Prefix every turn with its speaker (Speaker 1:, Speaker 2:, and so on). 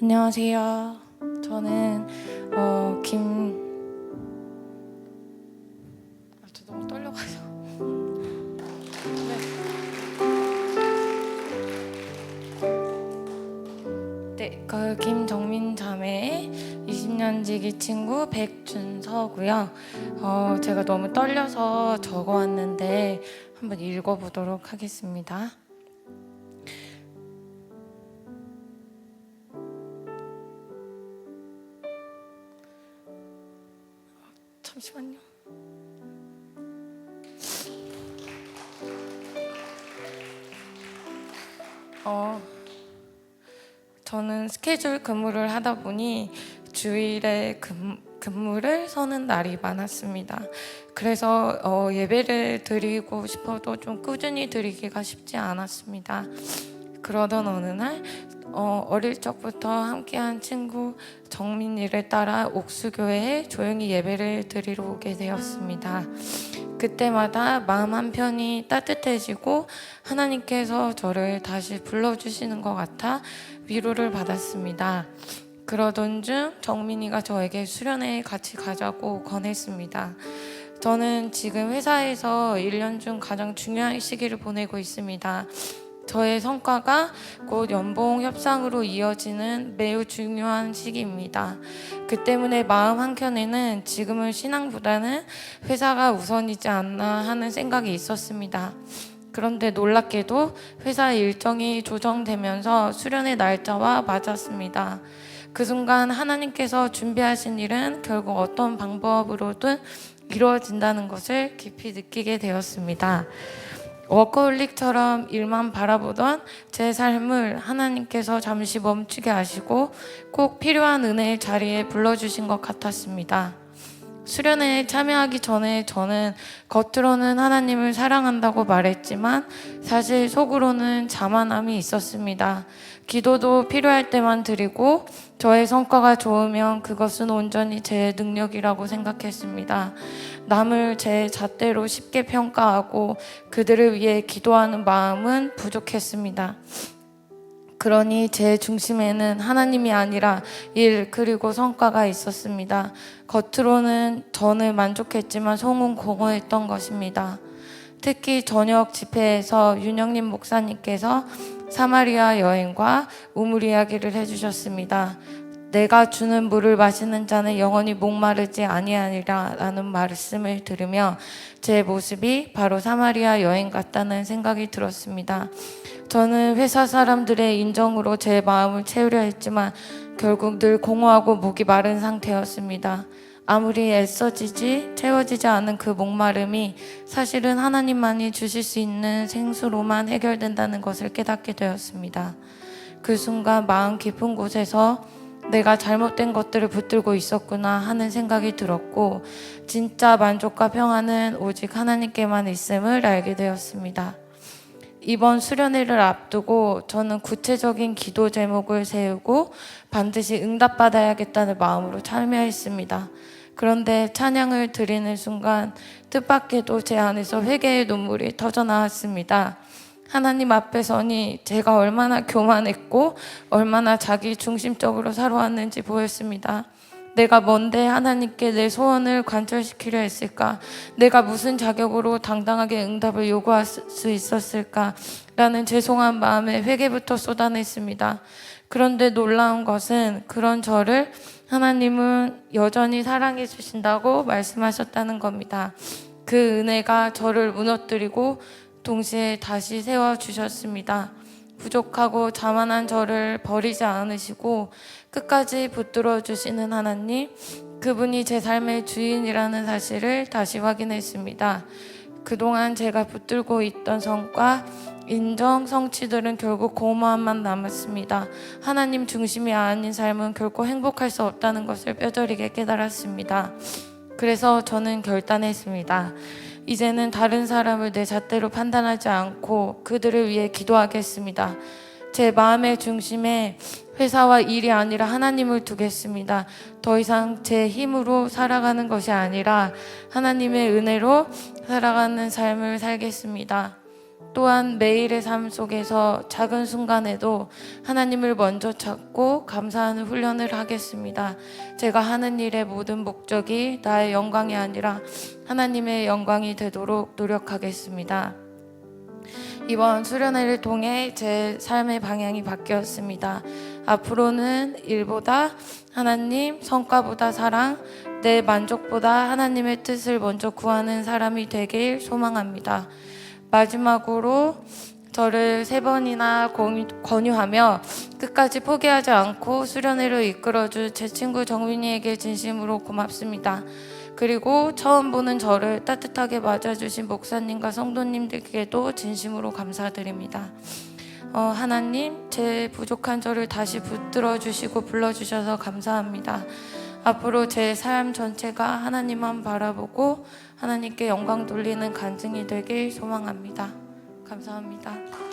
Speaker 1: 안녕하세요. 저는 저 너무 떨려가지고. 김정민 자매의 20년 지기 친구 백준서고요. 제가 너무 떨려서 적어왔는데 한번 읽어보도록 하겠습니다. 잠시만요. 저는 스케줄 근무를 하다 보니 주일에 근무를 서는 날이 많았습니다. 그래서 예배를 드리고 싶어도 좀 꾸준히 드리기가 쉽지 않았습니다. 그러던 어느 날 어릴 적부터 함께한 친구 정민이를 따라 옥수교회에 조용히 예배를 드리러 오게 되었습니다. 그때마다 마음 한편이 따뜻해지고 하나님께서 저를 다시 불러주시는 것 같아 위로를 받았습니다. 그러던 중 정민이가 저에게 수련회에 같이 가자고 권했습니다. 저는 지금 회사에서 1년 중 가장 중요한 시기를 보내고 있습니다. 저의 성과가 곧 연봉 협상으로 이어지는 매우 중요한 시기입니다. 그 때문에 마음 한켠에는 지금은 신앙보다는 회사가 우선이지 않나 하는 생각이 있었습니다. 그런데 놀랍게도 회사 일정이 조정되면서 수련의 날짜와 맞았습니다. 그 순간 하나님께서 준비하신 일은 결국 어떤 방법으로든 이루어진다는 것을 깊이 느끼게 되었습니다. 워커홀릭처럼 일만 바라보던 제 삶을 하나님께서 잠시 멈추게 하시고 꼭 필요한 은혜의 자리에 불러주신 것 같았습니다. 수련회에 참여하기 전에 저는 겉으로는 하나님을 사랑한다고 말했지만 사실 속으로는 자만함이 있었습니다. 기도도 필요할 때만 드리고 저의 성과가 좋으면 그것은 온전히 제 능력이라고 생각했습니다. 남을 제 잣대로 쉽게 평가하고 그들을 위해 기도하는 마음은 부족했습니다. 그러니 제 중심에는 하나님이 아니라 일 그리고 성과가 있었습니다. 겉으로는 저는 만족했지만 속은 공허했던 것입니다. 특히 저녁 집회에서 윤영림 목사님께서 사마리아 여인과 우물 이야기를 해주셨습니다. 내가 주는 물을 마시는 자는 영원히 목마르지 아니하리라 라는 말씀을 들으며 제 모습이 바로 사마리아 여인 같다는 생각이 들었습니다. 저는 회사 사람들의 인정으로 제 마음을 채우려 했지만 결국 늘 공허하고 목이 마른 상태였습니다. 아무리 애써지지 채워지지 않은 그 목마름이 사실은 하나님만이 주실 수 있는 생수로만 해결된다는 것을 깨닫게 되었습니다. 그 순간 마음 깊은 곳에서 내가 잘못된 것들을 붙들고 있었구나 하는 생각이 들었고 진짜 만족과 평안은 오직 하나님께만 있음을 알게 되었습니다. 이번 수련회를 앞두고 저는 구체적인 기도 제목을 세우고 반드시 응답받아야겠다는 마음으로 참여했습니다. 그런데 찬양을 드리는 순간 뜻밖에도 제 안에서 회개의 눈물이 터져나왔습니다. 하나님 앞에 서니 제가 얼마나 교만했고 얼마나 자기 중심적으로 살아왔는지 보였습니다. 내가 뭔데 하나님께 내 소원을 관철시키려 했을까? 내가 무슨 자격으로 당당하게 응답을 요구할 수 있었을까? 라는 죄송한 마음에 회개부터 쏟아냈습니다. 그런데 놀라운 것은 그런 저를 하나님은 여전히 사랑해 주신다고 말씀하셨다는 겁니다. 그 은혜가 저를 무너뜨리고 동시에 다시 세워주셨습니다. 부족하고 자만한 저를 버리지 않으시고 끝까지 붙들어 주시는 하나님, 그분이 제 삶의 주인이라는 사실을 다시 확인했습니다. 그동안 제가 붙들고 있던 성과, 인정, 성취들은 결국 고마움만 남았습니다. 하나님 중심이 아닌 삶은 결코 행복할 수 없다는 것을 뼈저리게 깨달았습니다. 그래서 저는 결단했습니다. 이제는 다른 사람을 내 잣대로 판단하지 않고 그들을 위해 기도하겠습니다. 제 마음의 중심에 회사와 일이 아니라 하나님을 두겠습니다. 더 이상 제 힘으로 살아가는 것이 아니라 하나님의 은혜로 살아가는 삶을 살겠습니다. 또한 매일의 삶 속에서 작은 순간에도 하나님을 먼저 찾고 감사하는 훈련을 하겠습니다. 제가 하는 일의 모든 목적이 나의 영광이 아니라 하나님의 영광이 되도록 노력하겠습니다. 이번 수련회를 통해 제 삶의 방향이 바뀌었습니다. 앞으로는 일보다 하나님, 성과보다 사랑, 내 만족보다 하나님의 뜻을 먼저 구하는 사람이 되길 소망합니다. 마지막으로 저를 3번이나 권유하며 끝까지 포기하지 않고 수련회로 이끌어준 제 친구 정민이에게 진심으로 고맙습니다. 그리고 처음 보는 저를 따뜻하게 맞아주신 목사님과 성도님들께도 진심으로 감사드립니다. 하나님, 제 부족한 저를 다시 붙들어 주시고 불러주셔서 감사합니다. 앞으로 제 삶 전체가 하나님만 바라보고 하나님께 영광 돌리는 간증이 되길 소망합니다. 감사합니다.